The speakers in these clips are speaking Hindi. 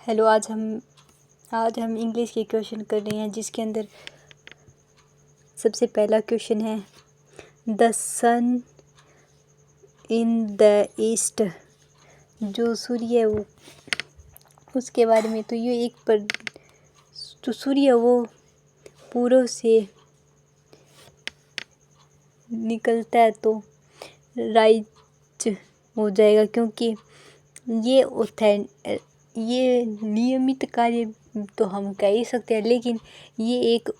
हेलो, आज हम इंग्लिश के क्वेश्चन कर रहे हैं, जिसके अंदर सबसे पहला क्वेश्चन है the sun in the east. जो सूर्य है वो उसके बारे में। तो ये तो सूर्य वो पूर्व से निकलता है तो राइज हो जाएगा, क्योंकि ये नियमित कार्य तो हम कह ही सकते हैं, लेकिन ये एक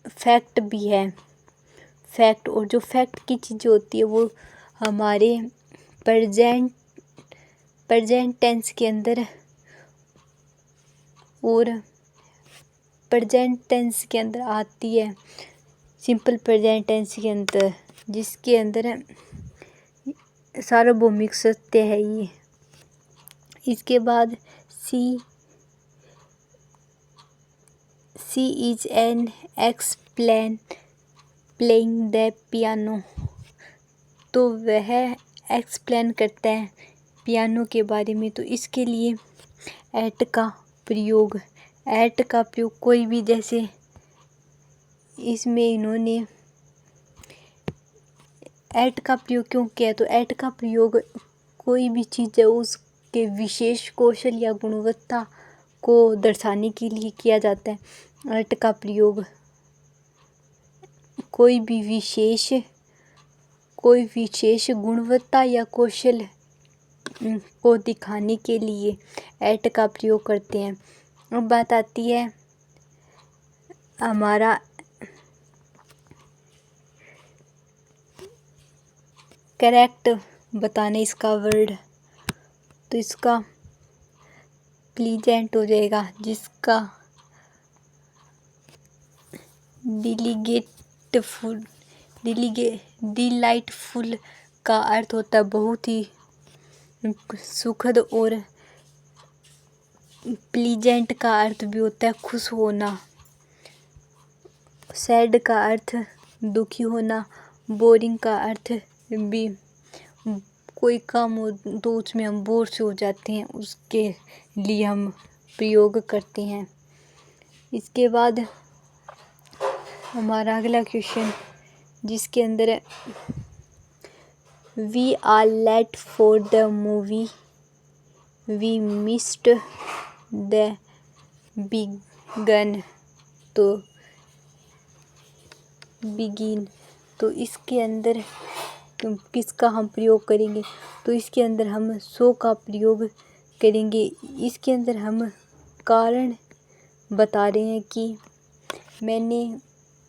फैक्ट भी है। फैक्ट, और जो फैक्ट की चीज़ें होती है वो हमारे प्रेजेंट टेंस के अंदर और प्रेजेंट टेंस के अंदर आती है, सिंपल प्रेजेंट टेंस के अंदर, जिसके अंदर सार्वभौमिक सत्य है ये। इसके बाद she is an explain playing the piano. तो वह एक्सप्लेन करता है पियानो के बारे में। तो इसके लिए एट का प्रयोग कोई भी, जैसे इसमें इन्होंने एट का प्रयोग क्यों किया, तो एट का प्रयोग कोई भी चीज़ है उसके विशेष कौशल या गुणवत्ता को दर्शाने के लिए किया जाता है। एट का प्रयोग कोई विशेष गुणवत्ता या कौशल को दिखाने के लिए एट का प्रयोग करते हैं। अब बात आती है हमारा करेक्ट बताने इसका वर्ड। तो इसका प्लीजेंट हो जाएगा, जिसका डिलाइटफुल का अर्थ होता है बहुत ही सुखद, और प्लीजेंट का अर्थ भी होता है खुश होना। सैड का अर्थ दुखी होना। बोरिंग का अर्थ भी कोई काम हो तो उसमें हम बोर से हो जाते हैं, उसके लिए हम प्रयोग करते हैं। इसके बाद हमारा अगला क्वेश्चन, जिसके अंदर we are late for the movie, we missed the begin. तो बिगिन, तो इसके अंदर किसका हम प्रयोग करेंगे, तो इसके अंदर हम सो का प्रयोग करेंगे। इसके अंदर हम कारण बता रहे हैं कि मैंने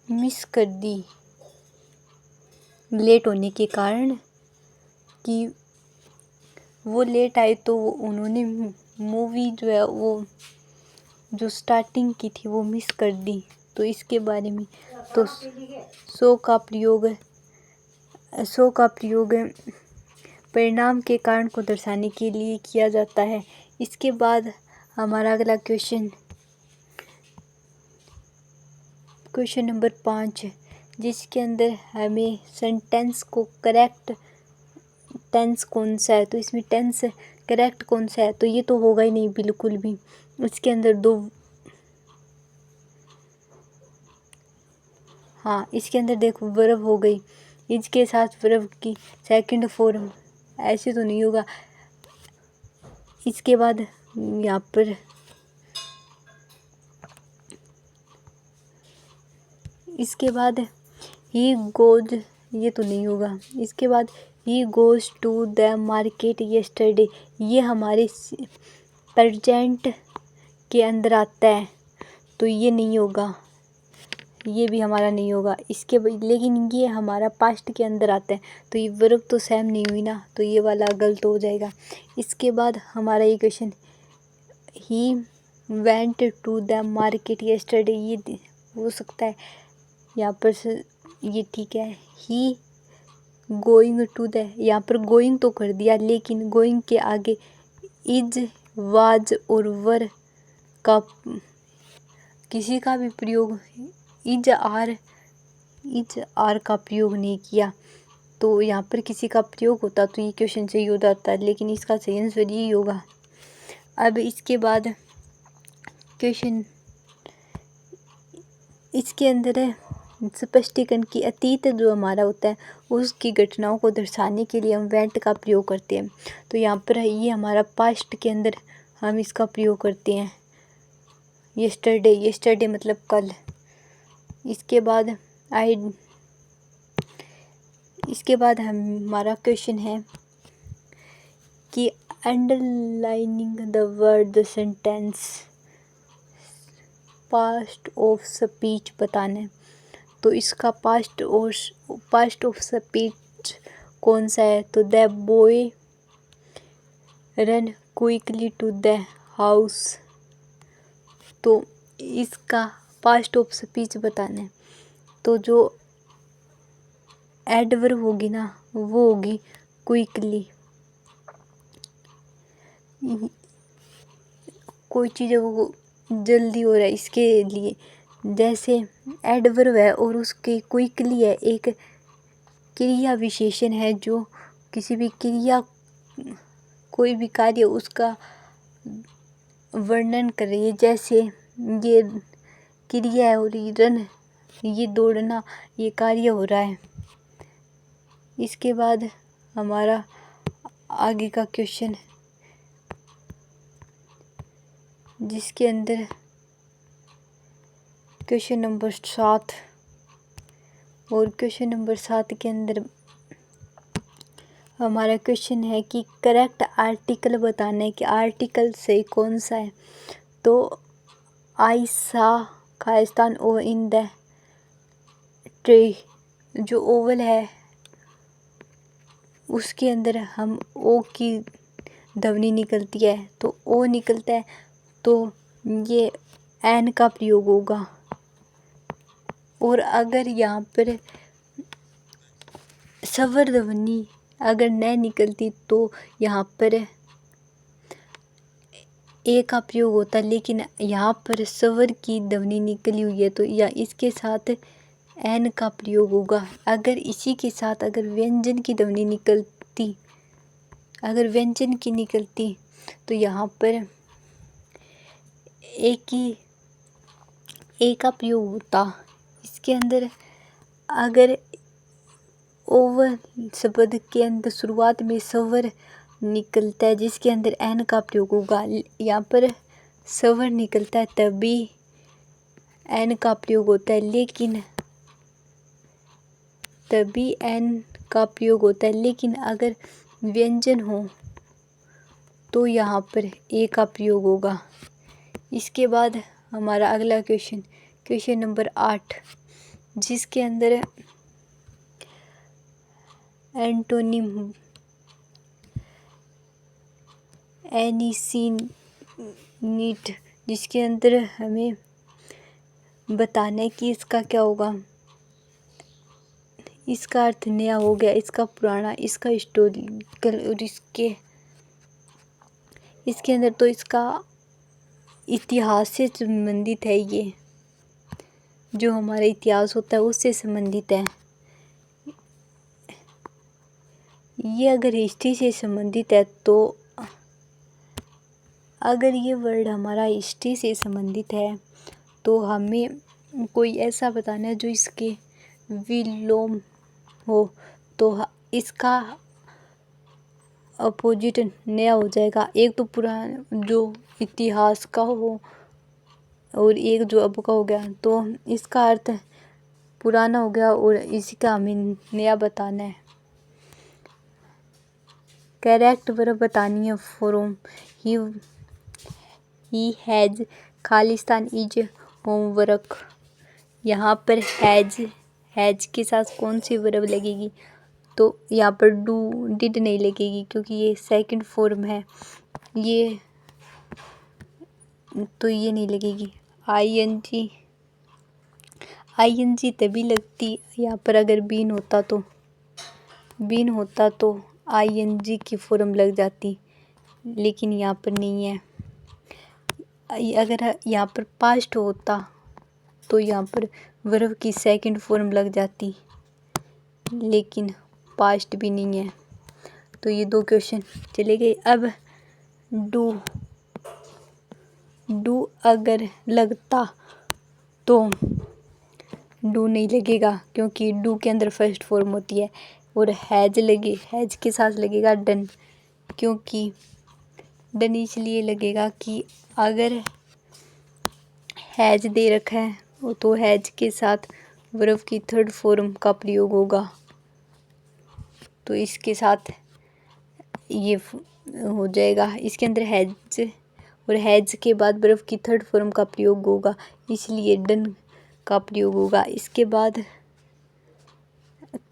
मिस कर दी, लेट होने के कारण, कि वो लेट आए तो उन्होंने मूवी जो है वो जो स्टार्टिंग की थी वो मिस कर दी। तो इसके बारे में तो सो का प्रयोग परिणाम के कारण को दर्शाने के लिए किया जाता है। इसके बाद हमारा अगला क्वेश्चन नंबर 5, जिसके अंदर हमें सेंटेंस को करेक्ट टेंस कौन सा है, तो इसमें टेंस करेक्ट कौन सा है, तो ये तो होगा ही नहीं बिल्कुल भी। इसके अंदर इसके अंदर देखो वर्ब हो गई, इसके साथ वर्ब की सेकंड फॉर्म, ऐसे तो नहीं होगा। इसके बाद यहाँ पर इसके बाद ही गोज, ये तो नहीं होगा। इसके बाद he goes to the market yesterday, ये हमारे प्रेजेंट के अंदर आता है, तो ये नहीं होगा, ये भी हमारा नहीं होगा। लेकिन ये हमारा पास्ट के अंदर आता है, तो ये वर्ब तो सेम नहीं हुई ना, तो ये वाला गलत हो जाएगा। इसके बाद हमारा ये question he went to the market yesterday, ये हो सकता है यहाँ पर ये ठीक है। ही गोइंग टू द, यहाँ पर गोइंग तो कर दिया, लेकिन गोइंग के आगे इज, वाज और वर का किसी का भी प्रयोग इज आर का प्रयोग नहीं किया। तो यहाँ पर किसी का प्रयोग होता तो ये क्वेश्चन सही हो जाता, लेकिन इसका सही आंसर यही होगा। अब इसके बाद क्वेश्चन इसके अंदर है स्पष्टीकरण की अतीत जो हमारा होता है उसकी घटनाओं को दर्शाने के लिए हम वेंट का प्रयोग करते हैं। तो यहाँ पर ये हमारा पास्ट के अंदर हम इसका प्रयोग करते हैं। यस्टरडे मतलब कल। इसके बाद हमारा क्वेश्चन है कि underlining the word sentence past of speech बताना है। तो इसका पास्ट ऑफ स्पीच कौन सा है? तो the boy run quickly to the house. तो इसका पास्ट ऑफ स्पीच बताना है। तो जो एडवर्ब होगी ना वो होगी क्विकली। कोई चीज़ वो जल्दी हो रहा है इसके लिए, जैसे एडवर्ब है और उसके क्विकली है, एक क्रिया विशेषण है जो किसी भी क्रिया कोई भी कार्य उसका वर्णन कर रही है। जैसे ये क्रिया है और ये रन ये दौड़ना ये कार्य हो रहा है। इसके बाद हमारा आगे का क्वेश्चन जिसके अंदर क्वेश्चन नंबर 7 और क्वेश्चन नंबर 7 के अंदर हमारा क्वेश्चन है कि करेक्ट आर्टिकल बताना है कि आर्टिकल सही कौन सा है। तो आई सा खालिस्तान ओ इन द ट्री जो ओवल है उसके अंदर हम ओ की ध्वनि निकलती है तो ओ निकलता है तो ये एन का प्रयोग होगा। और अगर यहाँ पर स्वर ध्वनि अगर न निकलती तो यहाँ पर ए का प्रयोग होता, लेकिन यहाँ पर स्वर की ध्वनि निकली हुई है तो या इसके साथ एन का प्रयोग होगा। अगर इसी के साथ अगर व्यंजन की ध्वनि निकलती तो यहाँ पर ए का प्रयोग होता। इसके अंदर अगर ओवर शब्द के अंदर शुरुआत में स्वर निकलता है जिसके अंदर एन का प्रयोग होगा, यहाँ पर स्वर निकलता है तभी एन का प्रयोग होता है, लेकिन अगर व्यंजन हो तो यहाँ पर ए का प्रयोग होगा। इसके बाद हमारा अगला क्वेश्चन नंबर 8 जिसके अंदर एंटोनिम एनिसिनीट जिसके अंदर हमें बताना है कि इसका क्या होगा। इसका अर्थ नया हो गया, इसका पुराना, इसका हिस्टोरिकल और इसके अंदर तो इसका इतिहास से संबंधित है। ये जो हमारा इतिहास होता है उससे संबंधित है। ये अगर हिस्ट्री से संबंधित है तो अगर ये वर्ड हमारा हिस्ट्री से संबंधित है तो हमें कोई ऐसा बताना है जो इसके विलोम हो, तो इसका अपोजिट नया हो जाएगा। एक तो पुराना जो इतिहास का हो और एक जो अब का हो गया, तो इसका अर्थ पुराना हो गया और इसका हमें नया बताना है। करेक्ट वर्ब बतानी है from he has Khalistan is homework. यहाँ पर हैज़ के साथ कौन सी वर्ब लगेगी? तो यहाँ पर डिड नहीं लगेगी क्योंकि ये सेकंड फॉर्म है, ये नहीं लगेगी। आईएनजी तभी लगती यहाँ पर अगर बीन होता तो आईएनजी की फॉर्म लग जाती, लेकिन यहाँ पर नहीं है। अगर यहाँ पर पास्ट होता तो यहाँ पर वर्ब की सेकंड फॉर्म लग जाती, लेकिन पास्ट भी नहीं है। तो ये 2 क्वेश्चन चले गए। अब डू अगर लगता तो डू नहीं लगेगा, क्योंकि डू के अंदर फर्स्ट फॉर्म होती है। और हैज के साथ लगेगा डन, क्योंकि डन इसलिए लगेगा कि अगर हैज दे रखा है तो हैज के साथ वर्ब की थर्ड फॉर्म का प्रयोग होगा, तो इसके साथ ये हो जाएगा। इसके अंदर हैज और हैज के बाद वर्ब की थर्ड फॉर्म का प्रयोग होगा, इसलिए डन का प्रयोग होगा। इसके बाद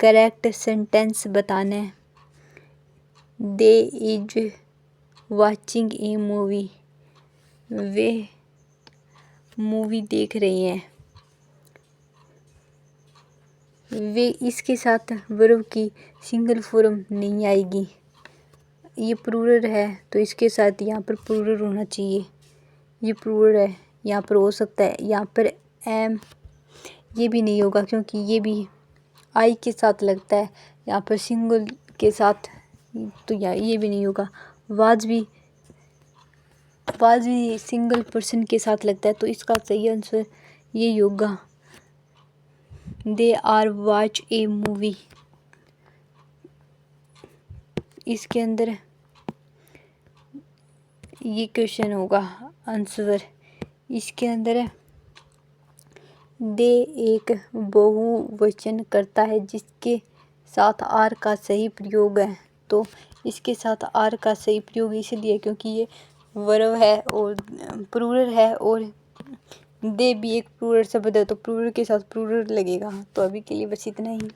करेक्ट सेंटेंस बताना है। They is watching a movie, वे मूवी देख रहे हैं। वे इसके साथ वर्ब की सिंगल फॉर्म नहीं आएगी, ये प्लूरल है तो इसके साथ यहाँ पर प्लूरल होना चाहिए। ये प्लूरल है, यहाँ पर हो सकता है यहाँ पर एम, ये भी नहीं होगा क्योंकि ये भी आई के साथ लगता है, यहाँ पर सिंगल के साथ, तो ये भी नहीं होगा। वाज भी सिंगल पर्सन के साथ लगता है, तो इसका सही आंसर ये होगा। They are watch a movie, इसके अंदर ये क्वेश्चन होगा आंसर। इसके अंदर दे एक बहुवचन करता है जिसके साथ आर का सही प्रयोग है, तो इसके साथ आर का सही प्रयोग इसलिए क्योंकि ये वर्ब है और प्लूरल है, और दे भी एक प्लूरल शब्द है तो प्लूरल के साथ प्लूरल लगेगा। तो अभी के लिए बस इतना ही।